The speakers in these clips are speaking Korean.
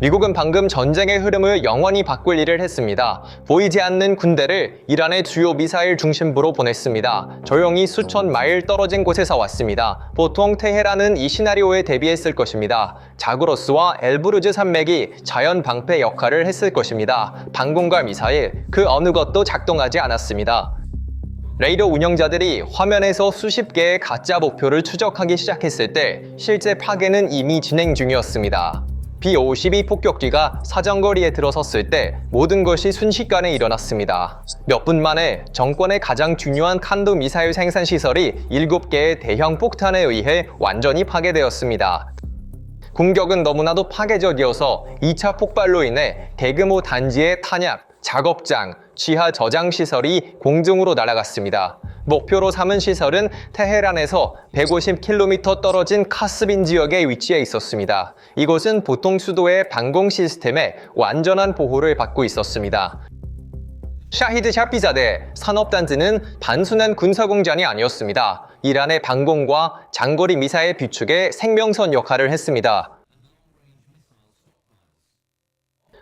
미국은 방금 전쟁의 흐름을 영원히 바꿀 일을 했습니다. 보이지 않는 군대를 이란의 주요 미사일 중심부로 보냈습니다. 조용히 수천 마일 떨어진 곳에서 왔습니다. 보통 테헤란은 이 시나리오에 대비했을 것입니다. 자그로스와 엘브루즈 산맥이 자연 방패 역할을 했을 것입니다. 방공과 미사일, 그 어느 것도 작동하지 않았습니다. 레이더 운영자들이 화면에서 수십 개의 가짜 목표를 추적하기 시작했을 때 실제 파괴는 이미 진행 중이었습니다. B-52 폭격기가 사정거리에 들어섰을 때 모든 것이 순식간에 일어났습니다. 몇 분 만에 정권의 가장 중요한 칸도 미사일 생산 시설이 7개의 대형 폭탄에 의해 완전히 파괴되었습니다. 공격은 너무나도 파괴적이어서 2차 폭발로 인해 대규모 단지의 탄약, 작업장, 지하 저장 시설이 공중으로 날아갔습니다. 목표로 삼은 시설은 테헤란에서 150km 떨어진 카스빈 지역에 위치해 있었습니다. 이곳은 보통 수도의 방공 시스템에 완전한 보호를 받고 있었습니다. 샤히드 샤피자데 산업단지는 단순한 군사공장이 아니었습니다. 이란의 방공과 장거리 미사일 비축의 생명선 역할을 했습니다.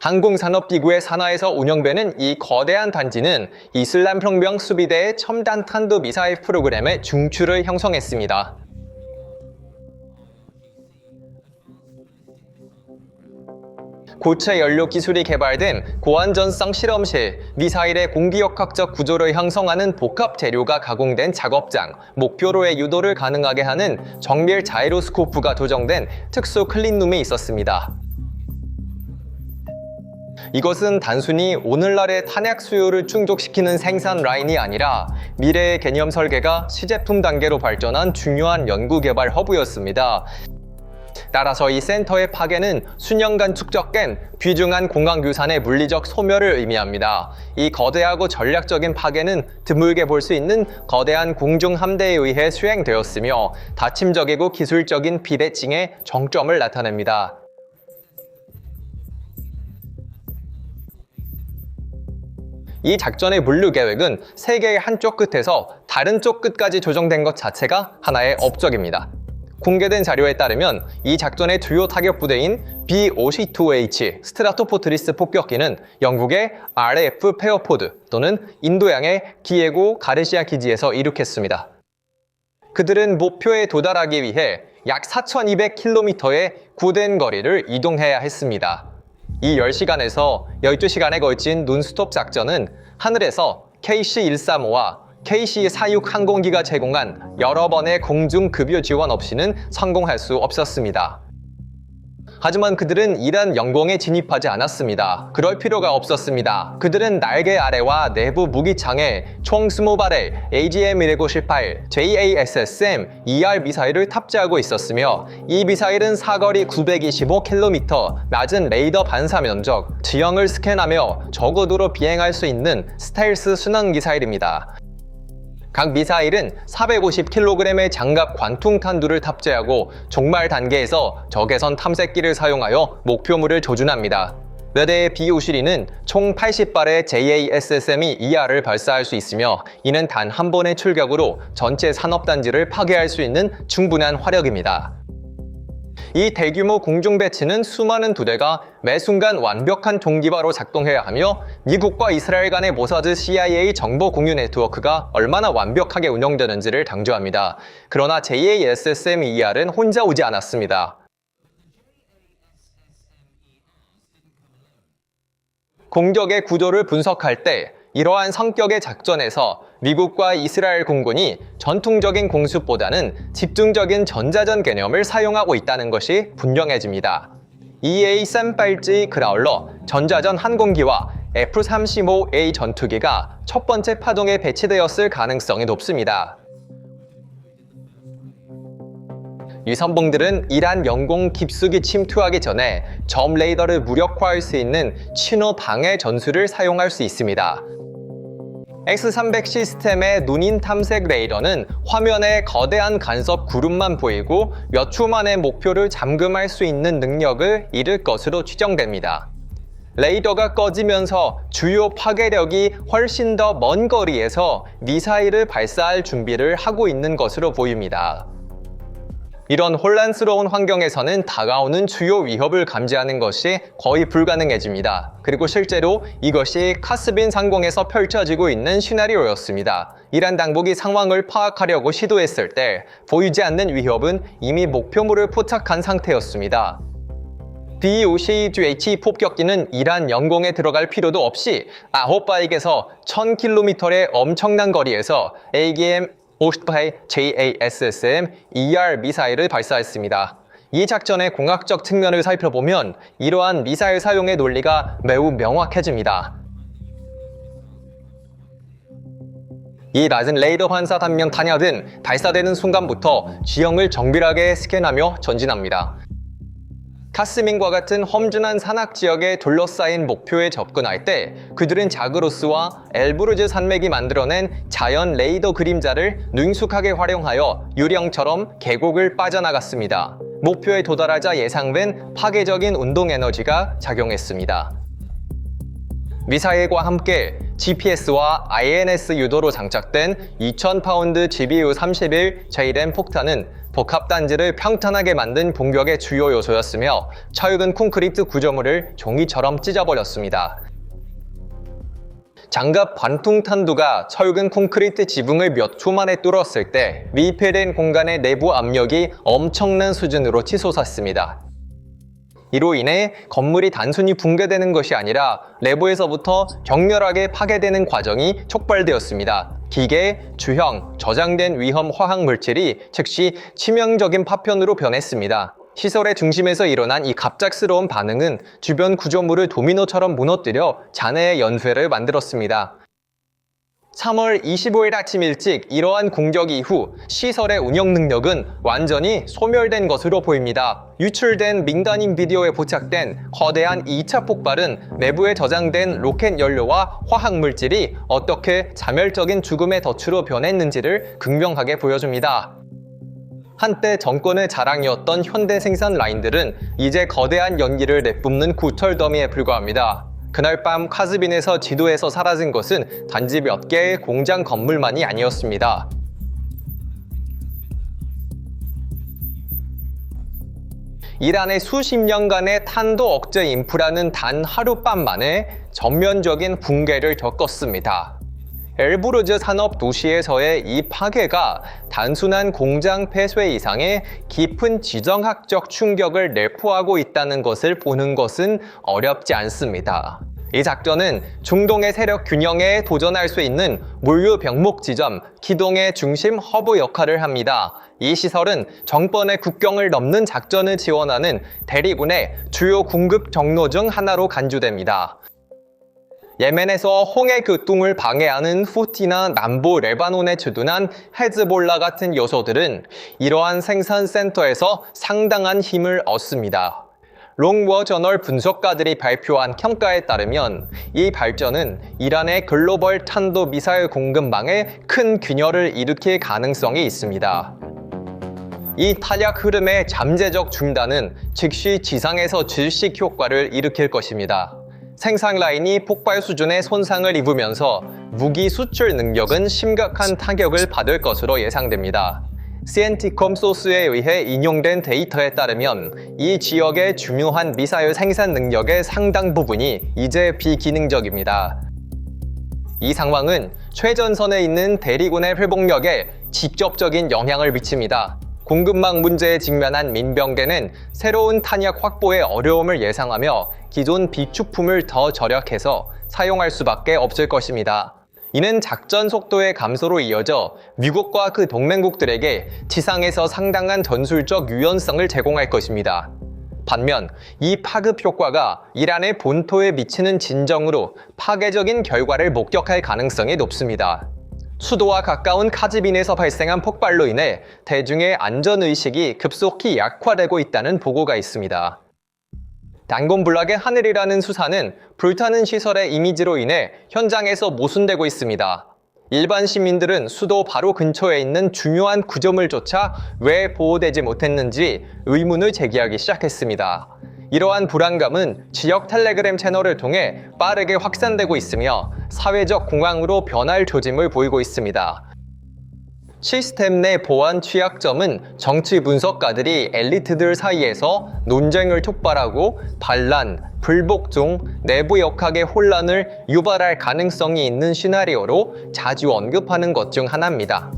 항공산업기구의 산하에서 운영되는 이 거대한 단지는 이슬람혁명 수비대의 첨단 탄도 미사일 프로그램의 중추를 형성했습니다. 고체 연료 기술이 개발된 고안전성 실험실, 미사일의 공기역학적 구조를 형성하는 복합 재료가 가공된 작업장, 목표로의 유도를 가능하게 하는 정밀 자이로스코프가 조정된 특수 클린룸이 있었습니다. 이것은 단순히 오늘날의 탄약 수요를 충족시키는 생산 라인이 아니라 미래의 개념 설계가 시제품 단계로 발전한 중요한 연구개발 허브였습니다. 따라서 이 센터의 파괴는 수년간 축적된 귀중한 공황유산의 물리적 소멸을 의미합니다. 이 거대하고 전략적인 파괴는 드물게 볼 수 있는 거대한 공중함대에 의해 수행되었으며 다침적이고 기술적인 비대칭의 정점을 나타냅니다. 이 작전의 물류 계획은 세계의 한쪽 끝에서 다른 쪽 끝까지 조정된 것 자체가 하나의 업적입니다. 공개된 자료에 따르면 이 작전의 주요 타격 부대인 B-52H 스트라토포트리스 폭격기는 영국의 RAF 페어포드 또는 인도양의 디에고 가르시아 기지에서 이륙했습니다. 그들은 목표에 도달하기 위해 약 4,200km의 굳은 거리를 이동해야 했습니다. 이 10시간에서 12시간에 걸친 논스톱 작전은 하늘에서 KC-135와 KC-46 항공기가 제공한 여러 번의 공중 급유 지원 없이는 성공할 수 없었습니다. 하지만 그들은 이란 영공에 진입하지 않았습니다. 그럴 필요가 없었습니다. 그들은 날개 아래와 내부 무기창에 총 20발의 AGM-1918, JASSM, ER 미사일을 탑재하고 있었으며 이 미사일은 사거리 925km, 낮은 레이더 반사 면적, 지형을 스캔하며 저고도로 비행할 수 있는 스텔스 순항 미사일입니다. 각 미사일은 450kg의 장갑 관통 탄두를 탑재하고 종말 단계에서 적외선 탐색기를 사용하여 목표물을 조준합니다. 몇 대의 B-52는 총 80발의 JASSM이 ER을 발사할 수 있으며 이는 단 한 번의 출격으로 전체 산업단지를 파괴할 수 있는 충분한 화력입니다. 이 대규모 공중 배치는 수많은 부대가 매 순간 완벽한 동기화로 작동해야 하며 미국과 이스라엘 간의 모사드 CIA 정보 공유 네트워크가 얼마나 완벽하게 운영되는지를 강조합니다. 그러나 JASSM-ER은 혼자 오지 않았습니다. 공격의 구조를 분석할 때 이러한 성격의 작전에서 미국과 이스라엘 공군이 전통적인 공습보다는 집중적인 전자전 개념을 사용하고 있다는 것이 분명해집니다. EA-380 그라울러 전자전 항공기와 F-35A 전투기가 첫 번째 파동에 배치되었을 가능성이 높습니다. 이 선봉들은 이란 영공 깊숙이 침투하기 전에 점 레이더를 무력화할 수 있는 신호 방해 전술을 사용할 수 있습니다. X300 시스템의 눈인 탐색 레이더는 화면에 거대한 간섭 구름만 보이고 몇 초 만에 목표를 잠금할 수 있는 능력을 잃을 것으로 추정됩니다. 레이더가 꺼지면서 주요 파괴력이 훨씬 더 먼 거리에서 미사일을 발사할 준비를 하고 있는 것으로 보입니다. 이런 혼란스러운 환경에서는 다가오는 주요 위협을 감지하는 것이 거의 불가능해집니다. 그리고 실제로 이것이 카스빈 상공에서 펼쳐지고 있는 시나리오였습니다. 이란 당국이 상황을 파악하려고 시도했을 때 보이지 않는 위협은 이미 목표물을 포착한 상태였습니다. BOCH 폭격기는 이란 영공에 들어갈 필요도 없이 아홉바익에서 1000km의 엄청난 거리에서 AGM-58JASSM ER 미사일을 발사했습니다. 이 작전의 공학적 측면을 살펴보면 이러한 미사일 사용의 논리가 매우 명확해집니다. 이 낮은 레이더 환사 단면 탄약은 발사되는 순간부터 지형을 정밀하게 스캔하며 전진합니다. 카스민과 같은 험준한 산악 지역에 둘러싸인 목표에 접근할 때 그들은 자그로스와 엘브루즈 산맥이 만들어낸 자연 레이더 그림자를 능숙하게 활용하여 유령처럼 계곡을 빠져나갔습니다. 목표에 도달하자 예상된 파괴적인 운동 에너지가 작용했습니다. 미사일과 함께 GPS와 INS 유도로 장착된 2000파운드 GBU-31 JDAM 폭탄은 복합단지를 평탄하게 만든 공격의 주요 요소였으며 철근 콘크리트 구조물을 종이처럼 찢어버렸습니다. 장갑 관통 탄두가 철근 콘크리트 지붕을 몇 초 만에 뚫었을 때密閉된 공간의 내부 압력이 엄청난 수준으로 치솟았습니다. 이로 인해 건물이 단순히 붕괴되는 것이 아니라 내부에서부터 격렬하게 파괴되는 과정이 촉발되었습니다. 기계, 주형, 저장된 위험 화학 물질이 즉시 치명적인 파편으로 변했습니다. 시설의 중심에서 일어난 이 갑작스러운 반응은 주변 구조물을 도미노처럼 무너뜨려 잔해의 연쇄를 만들었습니다. 3월 25일 아침 일찍 이러한 공격 이후 시설의 운영 능력은 완전히 소멸된 것으로 보입니다. 유출된 민간인 비디오에 포착된 거대한 2차 폭발은 내부에 저장된 로켓 연료와 화학 물질이 어떻게 자멸적인 죽음의 덫으로 변했는지를 극명하게 보여줍니다. 한때 정권의 자랑이었던 현대 생산 라인들은 이제 거대한 연기를 내뿜는 구철 더미에 불과합니다. 그날 밤 카스빈에서 지도에서 사라진 것은 단지 몇 개의 공장 건물만이 아니었습니다. 이란의 수십 년간의 탄도 억제 인프라는 단 하룻밤 만에 전면적인 붕괴를 겪었습니다. 엘브루즈 산업 도시에서의 이 파괴가 단순한 공장 폐쇄 이상의 깊은 지정학적 충격을 내포하고 있다는 것을 보는 것은 어렵지 않습니다. 이 작전은 중동의 세력 균형에 도전할 수 있는 물류 병목 지점, 기동의 중심 허브 역할을 합니다. 이 시설은 정권의 국경을 넘는 작전을 지원하는 대리군의 주요 공급 경로 중 하나로 간주됩니다. 예멘에서 홍해 교통을 방해하는 후티나 남부 레바논에 주둔한 헤즈볼라 같은 요소들은 이러한 생산센터에서 상당한 힘을 얻습니다. 롱워 저널 분석가들이 발표한 평가에 따르면 이 발전은 이란의 글로벌 탄도 미사일 공급망에 큰 균열을 일으킬 가능성이 있습니다. 이 탄약 흐름의 잠재적 중단은 즉시 지상에서 질식 효과를 일으킬 것입니다. 생산 라인이 폭발 수준의 손상을 입으면서 무기 수출 능력은 심각한 타격을 받을 것으로 예상됩니다. CNTCOM 소스에 의해 인용된 데이터에 따르면 이 지역의 중요한 미사일 생산 능력의 상당 부분이 이제 비기능적입니다. 이 상황은 최전선에 있는 대리군의 회복력에 직접적인 영향을 미칩니다. 공급망 문제에 직면한 민병대는 새로운 탄약 확보의 어려움을 예상하며 기존 비축품을 더 절약해서 사용할 수밖에 없을 것입니다. 이는 작전 속도의 감소로 이어져 미국과 그 동맹국들에게 지상에서 상당한 전술적 유연성을 제공할 것입니다. 반면 이 파급 효과가 이란의 본토에 미치는 진정으로 파괴적인 결과를 목격할 가능성이 높습니다. 수도와 가까운 카즈빈에서 발생한 폭발로 인해 대중의 안전의식이 급속히 약화되고 있다는 보고가 있습니다. 단곤불락의 하늘이라는 수사는 불타는 시설의 이미지로 인해 현장에서 모순되고 있습니다. 일반 시민들은 수도 바로 근처에 있는 중요한 구조물조차 왜 보호되지 못했는지 의문을 제기하기 시작했습니다. 이러한 불안감은 지역 텔레그램 채널을 통해 빠르게 확산되고 있으며 사회적 공황으로 변할 조짐을 보이고 있습니다. 시스템 내 보안 취약점은 정치 분석가들이 엘리트들 사이에서 논쟁을 촉발하고 반란, 불복종, 내부 역학의 혼란을 유발할 가능성이 있는 시나리오로 자주 언급하는 것 중 하나입니다.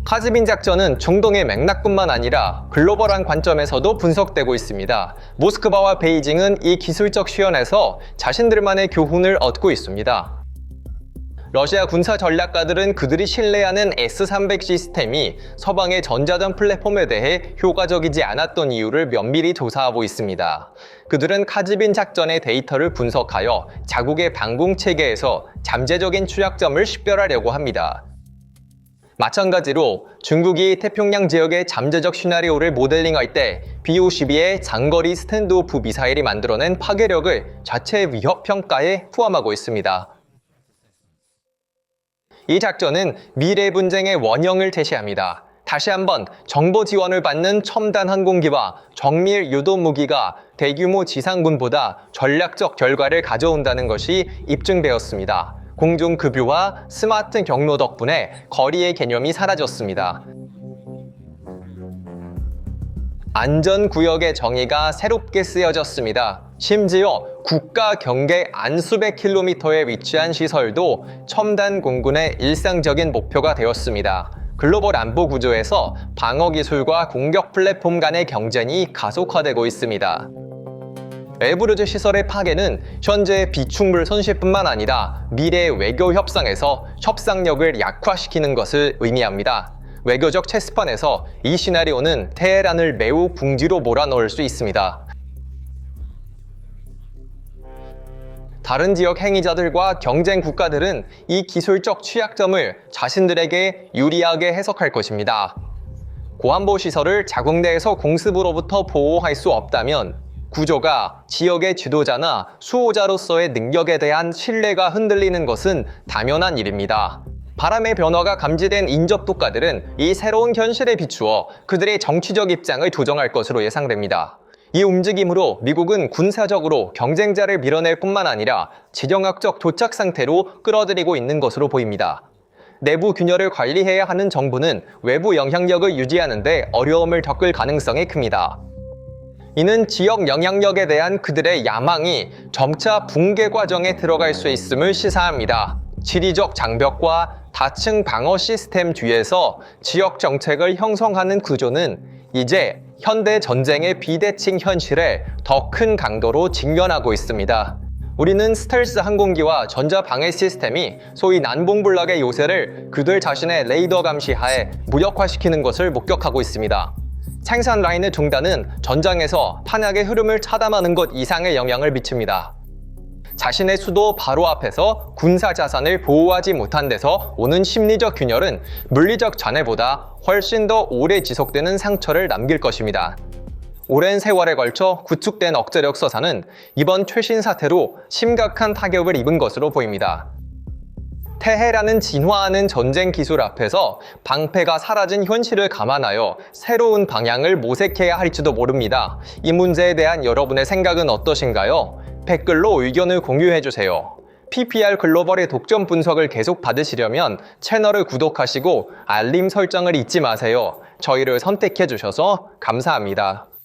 카즈빈 작전은 중동의 맥락뿐만 아니라 글로벌한 관점에서도 분석되고 있습니다. 모스크바와 베이징은 이 기술적 시연에서 자신들만의 교훈을 얻고 있습니다. 러시아 군사 전략가들은 그들이 신뢰하는 S-300 시스템이 서방의 전자전 플랫폼에 대해 효과적이지 않았던 이유를 면밀히 조사하고 있습니다. 그들은 카즈빈 작전의 데이터를 분석하여 자국의 방공 체계에서 잠재적인 취약점을 식별하려고 합니다. 마찬가지로 중국이 태평양 지역의 잠재적 시나리오를 모델링할 때 B-52의 장거리 스탠드오프 미사일이 만들어낸 파괴력을 자체 위협 평가에 포함하고 있습니다. 이 작전은 미래 분쟁의 원형을 제시합니다. 다시 한번 정보 지원을 받는 첨단 항공기와 정밀 유도 무기가 대규모 지상군보다 전략적 결과를 가져온다는 것이 입증되었습니다. 공중급유와 스마트 경로 덕분에 거리의 개념이 사라졌습니다. 안전구역의 정의가 새롭게 쓰여졌습니다. 심지어 국가 경계 안수백 킬로미터에 위치한 시설도 첨단 공군의 일상적인 목표가 되었습니다. 글로벌 안보 구조에서 방어 기술과 공격 플랫폼 간의 경쟁이 가속화되고 있습니다. 에브르즈 시설의 파괴는 현재의 비축물 손실뿐만 아니라 미래의 외교 협상에서 협상력을 약화시키는 것을 의미합니다. 외교적 체스판에서 이 시나리오는 테헤란을 매우 궁지로 몰아넣을 수 있습니다. 다른 지역 행위자들과 경쟁 국가들은 이 기술적 취약점을 자신들에게 유리하게 해석할 것입니다. 고안보 시설을 자국 내에서 공습으로부터 보호할 수 없다면 구조가 지역의 지도자나 수호자로서의 능력에 대한 신뢰가 흔들리는 것은 당연한 일입니다. 바람의 변화가 감지된 인접국가들은 이 새로운 현실에 비추어 그들의 정치적 입장을 조정할 것으로 예상됩니다. 이 움직임으로 미국은 군사적으로 경쟁자를 밀어낼 뿐만 아니라 지정학적 도착 상태로 끌어들이고 있는 것으로 보입니다. 내부 균열을 관리해야 하는 정부는 외부 영향력을 유지하는 데 어려움을 겪을 가능성이 큽니다. 이는 지역 영향력에 대한 그들의 야망이 점차 붕괴 과정에 들어갈 수 있음을 시사합니다. 지리적 장벽과 다층 방어 시스템 뒤에서 지역 정책을 형성하는 구조는 이제 현대 전쟁의 비대칭 현실에 더 큰 강도로 직면하고 있습니다. 우리는 스텔스 항공기와 전자 방해 시스템이 소위 난봉불락의 요새를 그들 자신의 레이더 감시하에 무력화시키는 것을 목격하고 있습니다. 생산 라인의 중단은 전장에서 탄약의 흐름을 차단하는 것 이상의 영향을 미칩니다. 자신의 수도 바로 앞에서 군사 자산을 보호하지 못한 데서 오는 심리적 균열은 물리적 잔해보다 훨씬 더 오래 지속되는 상처를 남길 것입니다. 오랜 세월에 걸쳐 구축된 억제력 서사는 이번 최신 사태로 심각한 타격을 입은 것으로 보입니다. 테헤란은 진화하는 전쟁 기술 앞에서 방패가 사라진 현실을 감안하여 새로운 방향을 모색해야 할지도 모릅니다. 이 문제에 대한 여러분의 생각은 어떠신가요? 댓글로 의견을 공유해주세요. PPR 글로벌의 독점 분석을 계속 받으시려면 채널을 구독하시고 알림 설정을 잊지 마세요. 저희를 선택해주셔서 감사합니다.